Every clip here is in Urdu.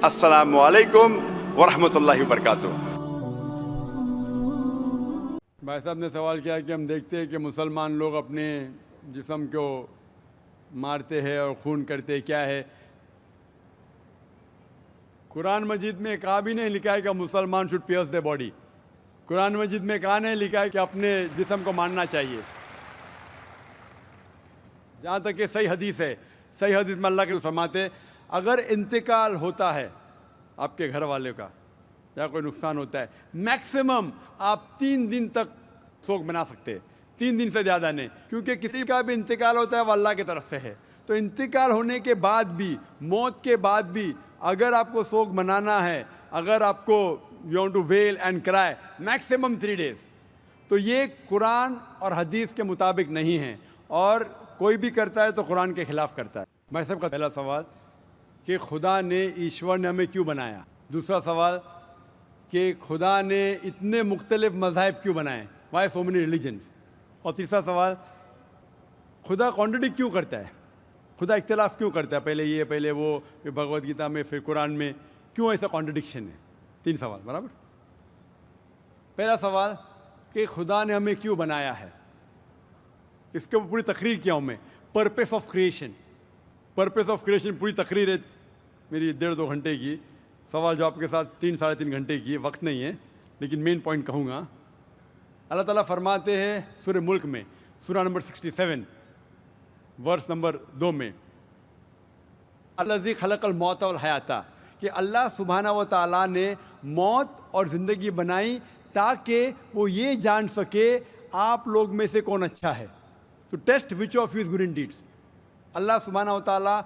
السلام علیکم ورحمۃ اللہ وبرکاتہ۔ بھائی صاحب نے سوال کیا کہ ہم دیکھتے ہیں کہ مسلمان لوگ اپنے جسم کو مارتے ہیں اور خون کرتے، کیا ہے؟ قرآن مجید میں کہا بھی نہیں لکھا ہے کہ مسلمان شوڈ پیئرس دی باڈی۔ قرآن مجید میں کہا نہیں لکھا ہے کہ اپنے جسم کو مارنا چاہیے۔ جہاں تک کہ صحیح حدیث ہے، صحیح حدیث میں اللہ کے فرماتے اگر انتقال ہوتا ہے آپ کے گھر والے کا یا کوئی نقصان ہوتا ہے، میکسیمم آپ 3 دن تک سوگ بنا سکتے ہیں، 3 دن سے زیادہ نہیں، کیونکہ کسی کا بھی انتقال ہوتا ہے وہ اللہ کی طرف سے ہے۔ تو انتقال ہونے کے بعد بھی، موت کے بعد بھی اگر آپ کو سوگ منانا ہے، اگر آپ کو you want to wail and cry, maximum 3 days۔ تو یہ قرآن اور حدیث کے مطابق نہیں ہے، اور کوئی بھی کرتا ہے تو قرآن کے خلاف کرتا ہے۔ میں سب کا پہلا سوال کہ خدا نے، ایشور نے ہمیں کیوں بنایا؟ دوسرا سوال کہ خدا نے اتنے مختلف مذاہب کیوں بنائے؟ Why so many religions? اور تیسرا سوال خدا کانٹرڈکٹ کیوں کرتا ہے؟ خدا اختلاف کیوں کرتا ہے؟ پہلے یہ، پہلے وہ، پھر بھگوت گیتا میں، پھر قرآن میں، کیوں ایسا کانٹرڈکشن ہے؟ 3 سوال، برابر؟ پہلا سوال کہ خدا نے ہمیں کیوں بنایا ہے، اس کے اوپر پوری تقریر کیا ہوں میں، purpose of creation. Purpose of creation پوری تقریر ہے میری 1.5-2 گھنٹے کی، سوال جواب کے ساتھ 3-3.5 گھنٹے کی، وقت نہیں ہے، لیکن مین پوائنٹ کہوں گا۔ اللہ تعالیٰ فرماتے ہیں سورہ ملک میں، سورہ نمبر 67 ورس نمبر 2 میں، الذی خلق الموت والحیات، کہ اللہ سبحانہ و تعالیٰ نے موت اور زندگی بنائی تاکہ وہ یہ جان سکے آپ لوگ میں سے کون اچھا ہے، to test which of you is good in deeds. اللہ سبحانہ و تعالیٰ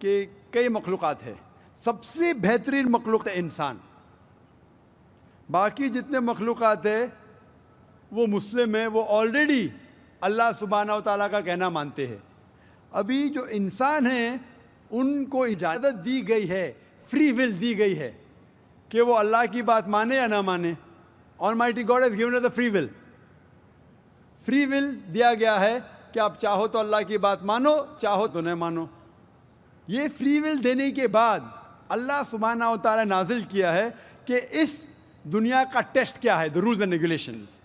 کے کئی مخلوقات ہیں، سب سے بہترین مخلوق ہے انسان۔ باقی جتنے مخلوقات ہیں وہ مسلم ہیں، وہ آلریڈی اللہ سبحانہ و تعالیٰ کا کہنا مانتے ہیں۔ ابھی جو انسان ہیں ان کو اجازت دی گئی ہے، فری ول دی گئی ہے کہ وہ اللہ کی بات مانے یا نہ مانے۔ Almighty God has given us the free will۔ Free will دیا گیا ہے کہ آپ چاہو تو اللہ کی بات مانو، چاہو تو نہ مانو۔ یہ فری ول دینے کے بعد اللہ سبحانہ و تعالیٰ نازل کیا ہے کہ اس دنیا کا ٹیسٹ کیا ہے، the rules and regulations۔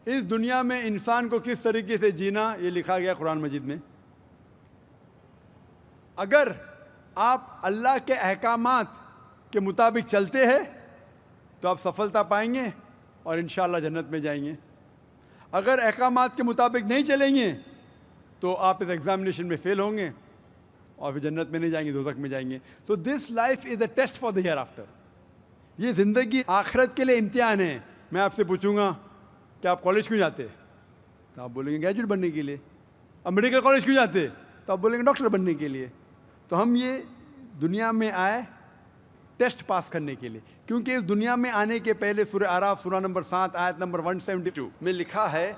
اس دنیا میں انسان کو کس طریقے سے جینا، یہ لکھا گیا قرآن مجید میں۔ اگر آپ اللہ کے احکامات کے مطابق چلتے ہیں تو آپ سفلتا پائیں گے اور انشاءاللہ جنت میں جائیں گے۔ اگر احکامات کے مطابق نہیں چلیں گے تو آپ اس ایگزامینیشن میں فیل ہوں گے اور پھر جنت میں نہیں جائیں گے، دوزخ میں جائیں گے۔ So this life is a test for the hereafter۔ یہ زندگی آخرت کے لیے امتحان ہے۔ میں آپ سے پوچھوں گا کہ آپ کالج کیوں جاتے؟ تو آپ بولیں گے گریجویٹ بننے کے لیے۔ اب میڈیکل کالج کیوں جاتے؟ تو آپ بولیں گے ڈاکٹر بننے کے لیے۔ تو ہم یہ دنیا میں آئے ٹیسٹ پاس کرنے کے لیے، کیونکہ اس دنیا میں آنے کے پہلے سورہ اعراف سورہ نمبر 7 آیت نمبر 172 میں لکھا ہے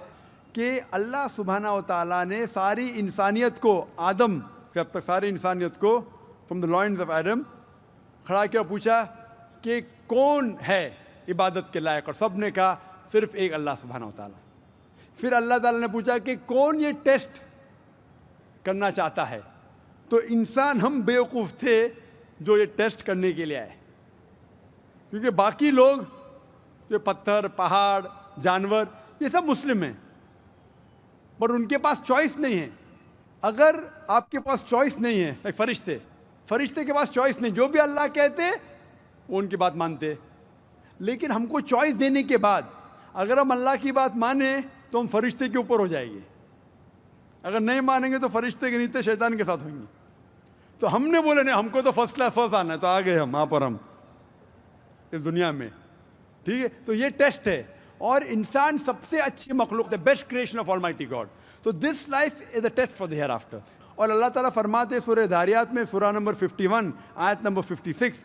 کہ اللہ سبحانہ و تعالیٰ نے ساری انسانیت کو، آدم سے اب تک ساری انسانیت کو، from the lines of Adam, کھڑا کیا، پوچھا کہ کون ہے عبادت کے لائق، اور سب نے کہا صرف ایک اللہ سبحانہ و تعالیٰ۔ پھر اللہ تعالیٰ نے پوچھا کہ کون یہ ٹیسٹ کرنا چاہتا ہے؟ تو انسان ہم بیوقوف تھے جو یہ ٹیسٹ کرنے کے لیے آئے، کیونکہ باقی لوگ جو پتھر، پہاڑ، جانور، یہ سب مسلم ہیں، پر ان کے پاس چوائس نہیں ہے۔ اگر آپ کے پاس چوائس نہیں ہے، فرشتے کے پاس چوائس نہیں، جو بھی اللہ کہتے وہ ان کی بات مانتے، لیکن ہم کو چوائس دینے کے بعد اگر ہم اللہ کی بات مانیں تو ہم فرشتے کے اوپر ہو جائیں گے، اگر نہیں مانیں گے تو فرشتے کے نیچے شیطان کے ساتھ ہوئیں گے۔ تو ہم نے بولے نہیں، ہم کو تو فرسٹ کلاس فرسٹ آنا ہے، تو آ گئے ہم وہاں پر، ہم اس دنیا میں، ٹھیک ہے۔ تو یہ ٹیسٹ ہے، اور انسان سب سے اچھی مخلوق ہے، best creation of almighty God. تو this life is a test for the hereafter. اور اللہ تعالیٰ فرماتے سورہ داریات میں، سورہ نمبر 51 آیت نمبر 56،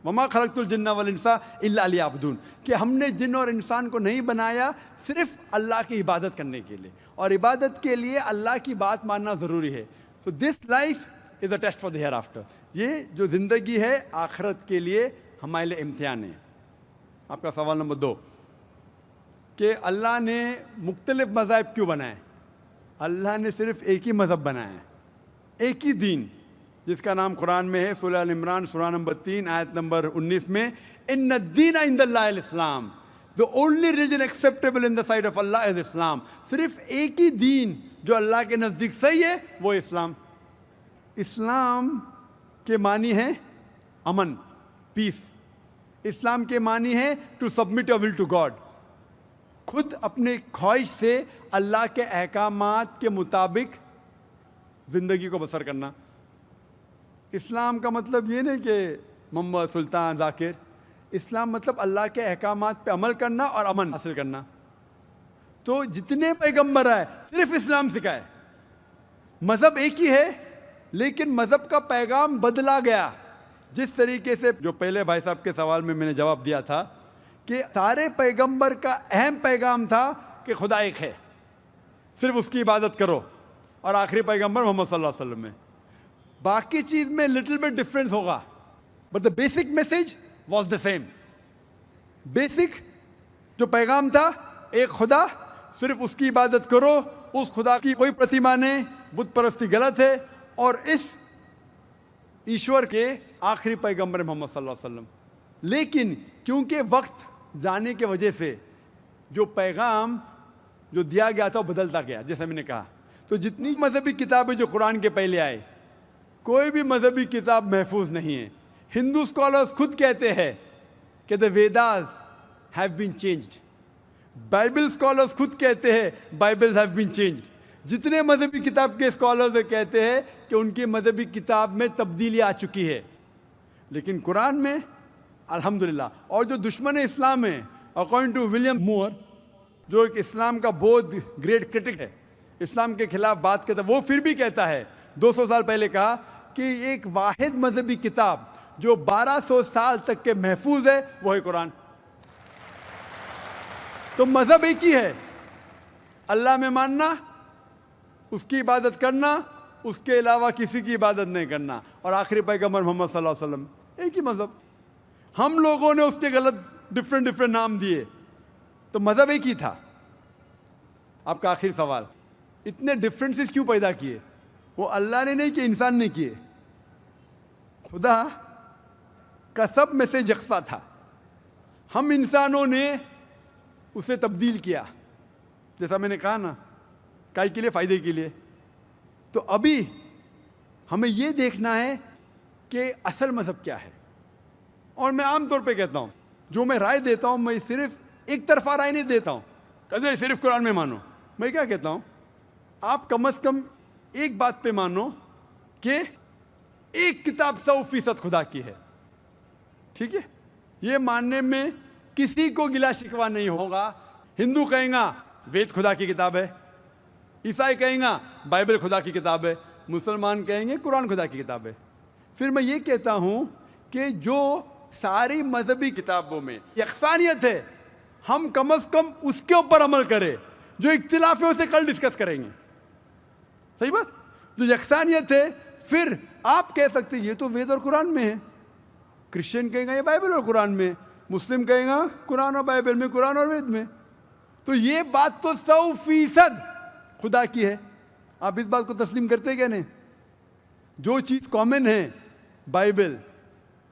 وما خلقت الجن والانس الا لیعبدون، کہ ہم نے جن اور انسان کو نہیں بنایا صرف اللہ کی عبادت کرنے کے لیے، اور عبادت کے لیے اللہ کی بات ماننا ضروری ہے۔ So this life is a test for the hereafter. یہ جو زندگی ہے آخرت کے لیے ہمارے لیے امتحان ہے۔ آپ کا سوال نمبر 2 کہ اللہ نے مختلف مذاہب کیوں بنائے؟ اللہ نے صرف ایک ہی مذہب بنایا ہے، ایک ہی دین، جس کا نام قرآن میں ہے سورہ ال عمران سورہ نمبر 3 آیت نمبر 19 میں، ان الدین عند اللہ الاسلام، the only religion acceptable in the sight of Allah is Islam. صرف ایک ہی دین جو اللہ کے نزدیک صحیح ہے وہ اسلام. اسلام کے معنی ہے امن، پیس. اسلام کے معنی ہے to submit your will to God, خود اپنے خواہش سے اللہ کے احکامات کے مطابق زندگی کو بسر کرنا. اسلام کا مطلب یہ نہیں کہ محمد سلطان ذاکر. اسلام مطلب اللہ کے احکامات پہ عمل کرنا اور امن حاصل کرنا. تو جتنے پیغمبر آئے صرف اسلام سکھائے. مذہب ایک ہی ہے لیکن مذہب کا پیغام بدلا گیا. جس طریقے سے جو پہلے بھائی صاحب کے سوال میں نے جواب دیا تھا کہ سارے پیغمبر کا اہم پیغام تھا کہ خدا ایک ہے، صرف اس کی عبادت کرو، اور آخری پیغمبر محمد صلی اللہ علیہ وسلم میں باقی چیز میں لٹل بٹ ڈفرینس ہوگا، but the basic message was the same. Basic جو پیغام تھا ایک خدا، صرف اس کی عبادت کرو، اس خدا کی کوئی پرتیما نہیں، بت پرستی غلط ہے. اور اس ایشور کے آخری پیغمبر محمد صلی اللہ علیہ وسلم. لیکن کیونکہ وقت جانے کی وجہ سے جو پیغام جو دیا گیا تھا وہ بدلتا گیا، جیسے میں نے کہا. تو جتنی مذہبی کتابیں جو قرآن کے پہلے آئے، کوئی بھی مذہبی کتاب محفوظ نہیں ہے. ہندو اسکالرس خود کہتے ہیں کہ the Vedas have been changed. Bible scholars خود کہتے ہیں بائبل ہیو بین چینجڈ. جتنے مذہبی کتاب کے اسکالرز کہتے ہیں کہ ان کی مذہبی کتاب میں تبدیلی آ چکی ہے. لیکن قرآن میں الحمدللہ. اور جو دشمن اسلام ہیں اکارڈنگ ٹو ولیم مور، جو ایک اسلام کا بہت گریٹ کرٹک ہے، اسلام کے خلاف بات کرتا ہے، وہ پھر بھی کہتا ہے 200 سال پہلے کہا کہ ایک واحد مذہبی کتاب جو 1200 سال تک کے محفوظ ہے وہ ہے قرآن. تو مذہب ایک ہی ہے، اللہ میں ماننا، اس کی عبادت کرنا، اس کے علاوہ کسی کی عبادت نہیں کرنا. اور آخری پیغمبر محمد صلی اللہ علیہ وسلم، ایک ہی مذہب. ہم لوگوں نے اس کے غلط ڈفرینٹ نام دیے، تو مذہب ایک ہی تھا. آپ کا آخری سوال، اتنے ڈفرینسز کیوں پیدا کیے؟ وہ اللہ نے نہیں کیے، انسان نے کیے. خدا کا سب میں سے یکساں تھا، ہم انسانوں نے اسے تبدیل کیا. جیسا میں نے کہا نا، کائی کے لیے؟ فائدے کے لیے. تو ابھی ہمیں یہ دیکھنا ہے کہ اصل مذہب کیا ہے. اور میں عام طور پہ کہتا ہوں، جو میں رائے دیتا ہوں میں صرف ایک طرفہ رائے نہیں دیتا ہوں کہ صرف قرآن میں مانو. میں کیا کہتا ہوں، آپ کم از کم ایک بات پہ مانو کہ ایک کتاب 100% خدا کی ہے. ٹھیک ہے؟ یہ ماننے میں کسی کو گلا شکوا نہیں ہوگا. ہندو کہیں گا وید خدا کی کتاب ہے، عیسائی کہیں گا بائبل خدا کی کتاب ہے، مسلمان کہیں گے قرآن خدا کی کتاب ہے. پھر میں یہ کہتا ہوں کہ جو ساری مذہبی کتابوں میں یکسانیت ہے، ہم کم از کم اس کے اوپر عمل کریں. جو اختلاف ہے اسے کل ڈسکس کریں گے. صحیح بات؟ جو یکسانیت ہے، پھر آپ کہہ سکتے یہ تو وید اور قرآن میں ہے. کرسچن کہیں گا یہ بائبل اور قرآن میں، مسلم کہیں گا قرآن اور بائبل میں، قرآن اور وید میں. تو یہ بات تو 100% خدا کی ہے. آپ اس بات کو تسلیم کرتے کیا نہیں؟ جو چیز کامن ہے بائبل،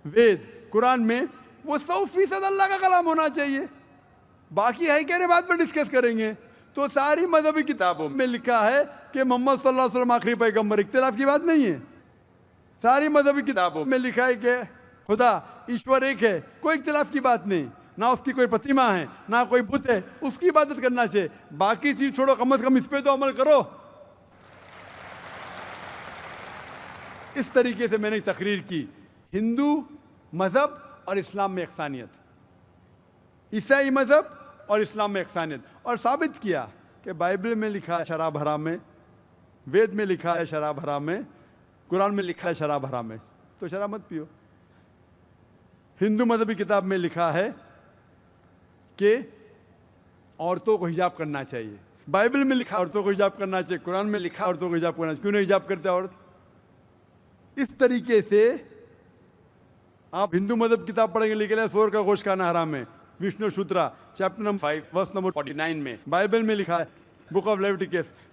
وید، قرآن میں، وہ 100% اللہ کا کلام ہونا چاہیے. باقی ہے کہنے بات پر ڈسکس کریں گے. تو ساری مذہبی کتابوں میں لکھا ہے کہ محمد صلی اللہ علیہ وسلم آخری پیغمبر، اختلاف کی بات نہیں ہے. ساری مذہبی کتابوں میں لکھا ہے کہ خدا ایشور ایک ہے، کوئی اختلاف کی بات نہیں. نہ اس کی کوئی پرتیما ہے، نہ کوئی بت ہے، اس کی عبادت کرنا چاہیے. باقی چیز چھوڑو، کم از کم اس پہ تو عمل کرو. اس طریقے سے میں نے تقریر کی ہندو مذہب اور اسلام میں یکسانیت، عیسائی مذہب اور اسلام میں یکسانیت، اور ثابت کیا کہ بائبل میں لکھا ہے شراب حرام ہے، وید میں لکھا ہے شراب حرام ہے، قرآن میں لکھا ہے شراب حرام ہے، تو شراب مت پیو. ہندو مذہبی کتاب میں لکھا ہے کہ عورتوں کو حجاب کرنا چاہیے، بائبل میں لکھا عورتوں کو حجاب کرنا چاہیے، قرآن میں لکھا عورتوں کو حجاب کرنا چاہیے. کیوں نہیں حجاب کرتے عورت؟ اس طریقے سے آپ ہندو مذہب کتاب پڑھیں گے، لکھا ہے سور کا گوشت کھانا حرام ہے، Vishnu Sutra chapter number 5 verse number 49 میں. بائبل میں لکھا ہے بک آف لیویٹیکس